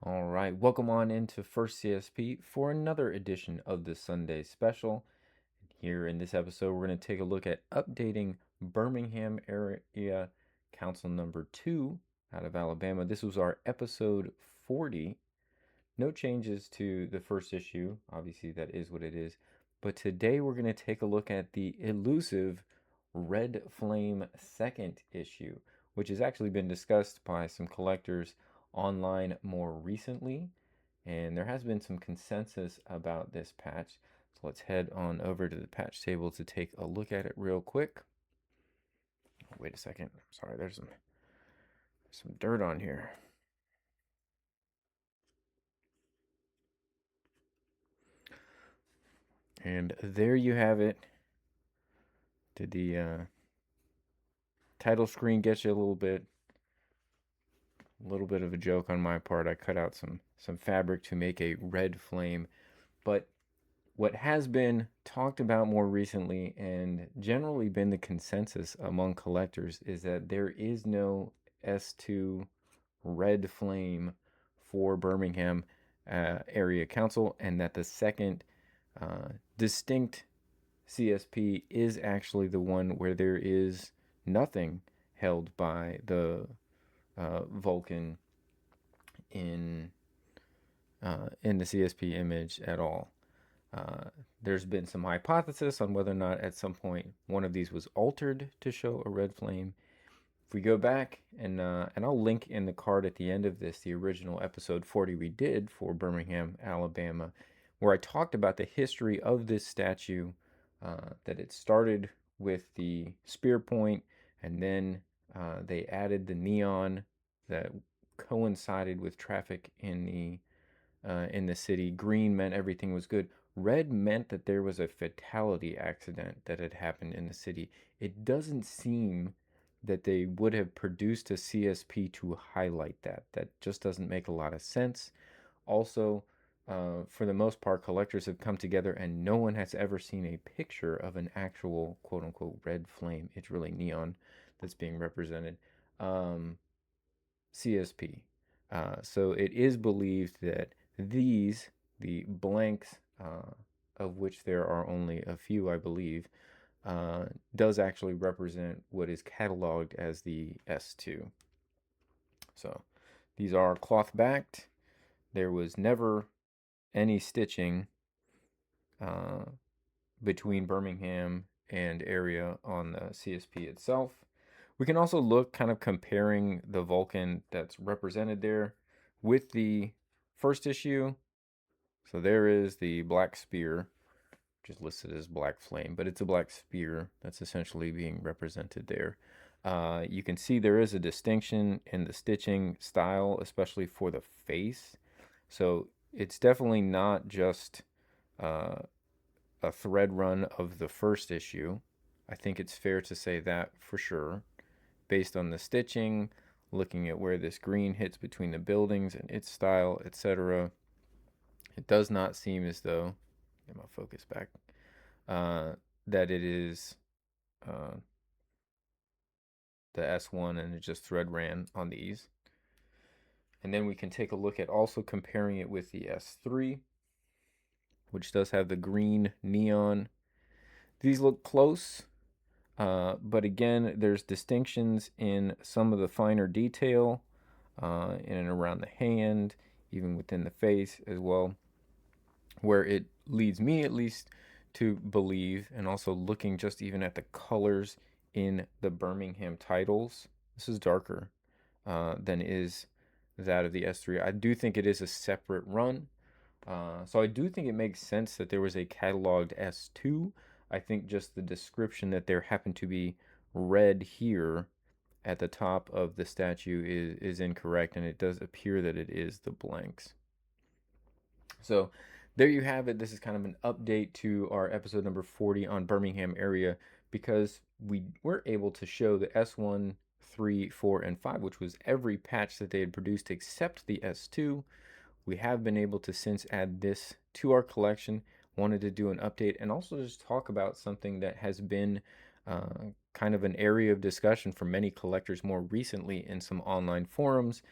All right, welcome on into First CSP for another edition of the Sunday Special. Here in this episode, we're going to take a look at updating Birmingham Area Council number 2 out of Alabama. This was our episode 40. No changes to the first issue. Obviously, that is what it is. But today we're going to take a look at the elusive Red Flame second issue, which has actually been discussed by some collectors online more recently. And there has been some consensus about this patch. So let's head on over to the patch table to take a look at it real quick. Oh, wait a second. Sorry, there's some dirt on here. And there you have it. Did the title screen get you a little bit? A little bit of a joke on my part. I cut out some fabric to make a red flame. But what has been talked about more recently and generally been the consensus among collectors is that there is no S2 red flame for Birmingham Area Council, and that the second distinct CSP is actually the one where there is nothing held by the Vulcan in the CSP image at all. There's been some hypothesis on whether or not at some point one of these was altered to show a red flame. If we go back and I'll link in the card at the end of this the original episode 40 we did for Birmingham, Alabama, where I talked about the history of this statue, that it started with the spear point, and then they added the neon that coincided with traffic in the city. Green meant everything was good. Red meant that there was a fatality accident that had happened in the city. It doesn't seem that they would have produced a CSP to highlight that. That just doesn't make a lot of sense. Also, for the most part, collectors have come together and no one has ever seen a picture of an actual quote unquote red flame. It's really neon that's being represented. CSP. So it is believed that the blanks, of which there are only a few, I believe, does actually represent what is cataloged as the S2. So these are cloth backed. There was never any stitching between Birmingham and area on the CSP itself. We can also look kind of comparing the Vulcan that's represented there with the first issue. So there is the black spear, which is listed as black flame, but it's a black spear that's essentially being represented there. You can see there is a distinction in the stitching style, especially for the face. So it's definitely not just a thread run of the first issue. I think it's fair to say that for sure, based on the stitching, looking at where this green hits between the buildings and its style, etc. It does not seem as though, get my focus back, that it is the S1 and it just thread ran on these. And then we can take a look at also comparing it with the S3, which does have the green neon. These look close, but again, there's distinctions in some of the finer detail, in and around the hand, even within the face as well, where it leads me at least to believe, and also looking just even at the colors in the Birmingham titles, this is darker than is that of the S3. I do think it is a separate run. So I do think it makes sense that there was a cataloged S2. I think just the description that there happened to be red here at the top of the statue is incorrect, and it does appear that it is the blanks. So there you have it. This is kind of an update to our episode number 40 on Birmingham area, because we were able to show the S1, 3, 4, and 5, which was every patch that they had produced except the S2. We have been able to since add this to our collection. Wanted to do an update and also just talk about something that has been kind of an area of discussion for many collectors more recently in some online forums,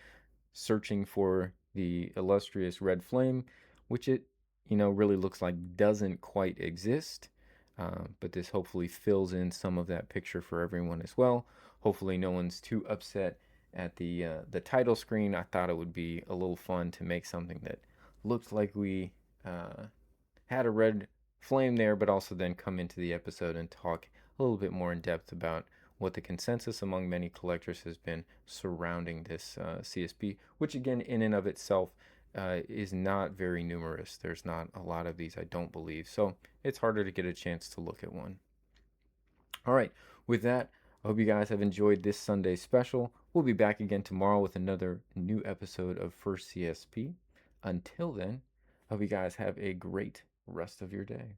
searching for the illustrious red flame, which it, really looks like doesn't quite exist. But this hopefully fills in some of that picture for everyone as well. Hopefully no one's too upset at the title screen. I thought it would be a little fun to make something that looked like we had a red flame there, but also then come into the episode and talk a little bit more in depth about what the consensus among many collectors has been surrounding this CSP, which again, in and of itself, is not very numerous. There's not a lot of these, I don't believe. So it's harder to get a chance to look at one. All right, with that, I hope you guys have enjoyed this Sunday special. We'll be back again tomorrow with another new episode of First CSP. Until then, I hope you guys have a great rest of your day.